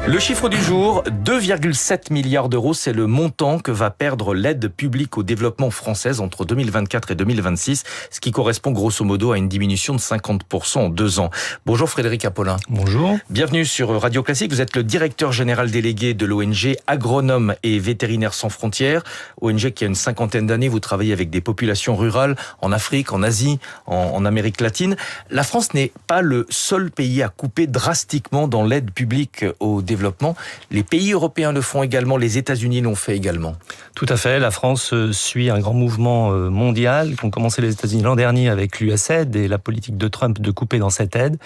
Le chiffre du jour, 2,7 milliards d'euros, c'est le montant que va perdre l'aide publique au développement française entre 2024 et 2026, ce qui correspond grosso modo à une diminution de 50% en 2 ans. Bonjour Frédéric Apollin. Bonjour. Bienvenue sur Radio Classique. Vous êtes le directeur général délégué de l'ONG Agronomes et Vétérinaires sans frontières. ONG qui a une 50aine d'années, vous travaillez avec des populations rurales en Afrique, en Asie, en Amérique latine. La France n'est pas le seul pays à couper drastiquement dans l'aide publique au développement. Les pays européens le font également, les États-Unis l'ont fait également. Tout à fait, la France suit un grand mouvement mondial qui ont commencé les États-Unis l'an dernier avec l'USAID et la politique de Trump de couper dans cette aide.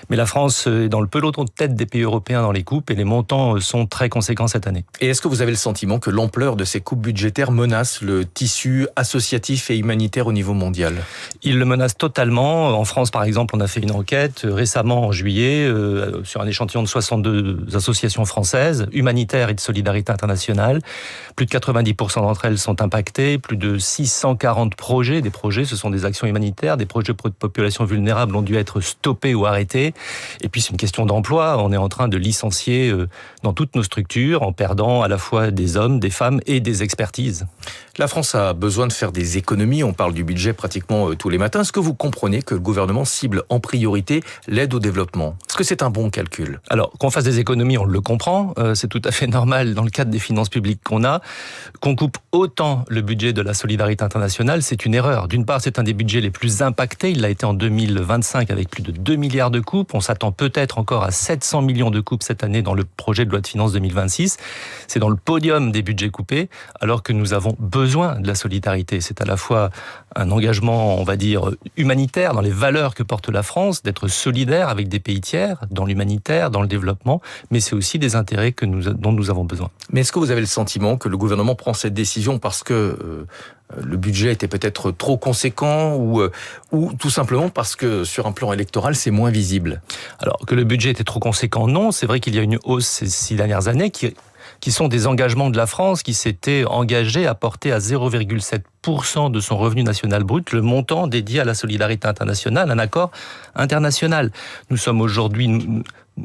Mais la France est dans le peloton de tête des pays européens dans les coupes et les montants sont très conséquents cette année. Et est-ce que vous avez le sentiment que l'ampleur de ces coupes budgétaires menace le tissu associatif et humanitaire au niveau mondial ? Il le menace totalement. En France, par exemple, on a fait une enquête récemment en juillet sur un échantillon de 62 associations françaises, humanitaires et de solidarité internationale. Plus de 90% d'entre elles sont impactées. Plus de 640 projets. Des projets, ce sont des actions humanitaires. Des projets pour de populations vulnérables ont dû être stoppés ou arrêtés. Et puis, c'est une question d'emploi. On est en train de licencier dans toutes nos structures en perdant à la fois des hommes, des femmes et des expertises. La France a besoin de faire des économies. On parle du budget pratiquement tous les matins. Est-ce que vous comprenez que le gouvernement cible en priorité l'aide au développement ? Est-ce que c'est un bon calcul ? Alors, qu'on fasse des économies, on le comprend. C'est tout à fait normal dans le cadre des finances publiques qu'on a. Qu'on coupe autant le budget de la solidarité internationale, c'est une erreur. D'une part, c'est un des budgets les plus impactés. Il l'a été en 2025 avec plus de 2 milliards de coupes. On s'attend peut-être encore à 700 millions de coupes cette année dans le projet de loi de finances 2026. C'est dans le podium des budgets coupés, alors que nous avons besoin de la solidarité. C'est à la fois un engagement, on va dire, humanitaire dans les valeurs que porte la France, d'être solidaire avec des pays tiers, dans l'humanitaire, dans le développement, mais c'est aussi des intérêts dont nous avons besoin. Mais est-ce que vous avez le sentiment que le gouvernement prend cette décision parce que le budget était peut-être trop conséquent ou tout simplement parce que sur un plan électoral, c'est moins visible ? Alors, que le budget était trop conséquent, non. C'est vrai qu'il y a une hausse ces 6 dernières années qui sont des engagements de la France qui s'était engagée à porter à 0,7% de son revenu national brut le montant dédié à la solidarité internationale, un accord international.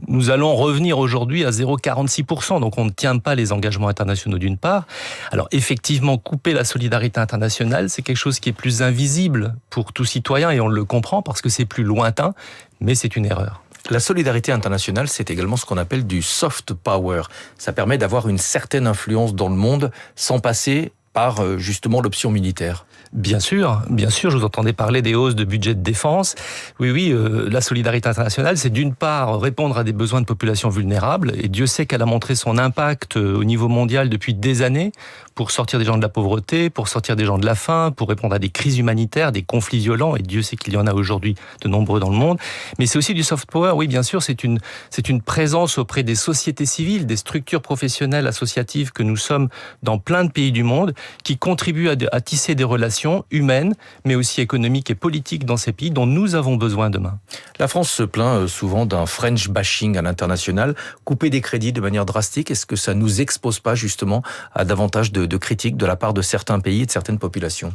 Nous allons revenir aujourd'hui à 0,46%, donc on ne tient pas les engagements internationaux d'une part. Alors effectivement, couper la solidarité internationale, c'est quelque chose qui est plus invisible pour tout citoyen et on le comprend parce que c'est plus lointain, mais c'est une erreur. La solidarité internationale, c'est également ce qu'on appelle du soft power. Ça permet d'avoir une certaine influence dans le monde sans passer par justement l'option militaire. Bien sûr, je vous entendais parler des hausses de budget de défense. Oui, la solidarité internationale, c'est d'une part répondre à des besoins de populations vulnérables, et Dieu sait qu'elle a montré son impact au niveau mondial depuis des années, pour sortir des gens de la pauvreté, pour sortir des gens de la faim, pour répondre à des crises humanitaires, des conflits violents, et Dieu sait qu'il y en a aujourd'hui de nombreux dans le monde. Mais c'est aussi du soft power, oui, bien sûr, c'est une présence auprès des sociétés civiles, des structures professionnelles associatives que nous sommes dans plein de pays du monde, qui contribuent à tisser des relations humaines, mais aussi économiques et politiques dans ces pays dont nous avons besoin demain. La France se plaint souvent d'un French bashing à l'international. Couper des crédits de manière drastique, est-ce que ça nous expose pas justement à davantage de critiques de la part de certains pays et de certaines populations ?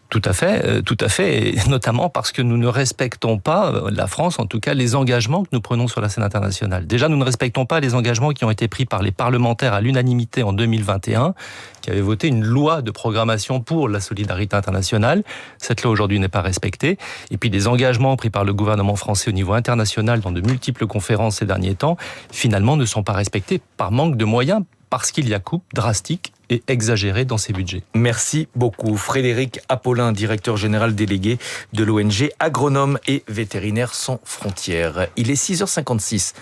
Tout à fait, et notamment parce que nous ne respectons pas, la France en tout cas, les engagements que nous prenons sur la scène internationale. Déjà, nous ne respectons pas les engagements qui ont été pris par les parlementaires à l'unanimité en 2021, qui avaient voté une loi de programmation pour la solidarité internationale. Cette loi aujourd'hui n'est pas respectée. Et puis des engagements pris par le gouvernement français au niveau international dans de multiples conférences ces derniers temps, finalement ne sont pas respectés par manque de moyens, parce qu'il y a coupe drastique et exagérée dans ces budgets. Merci beaucoup. Frédéric Apollin, directeur général délégué de l'ONG Agronomes et Vétérinaires sans frontières. Il est 6h56.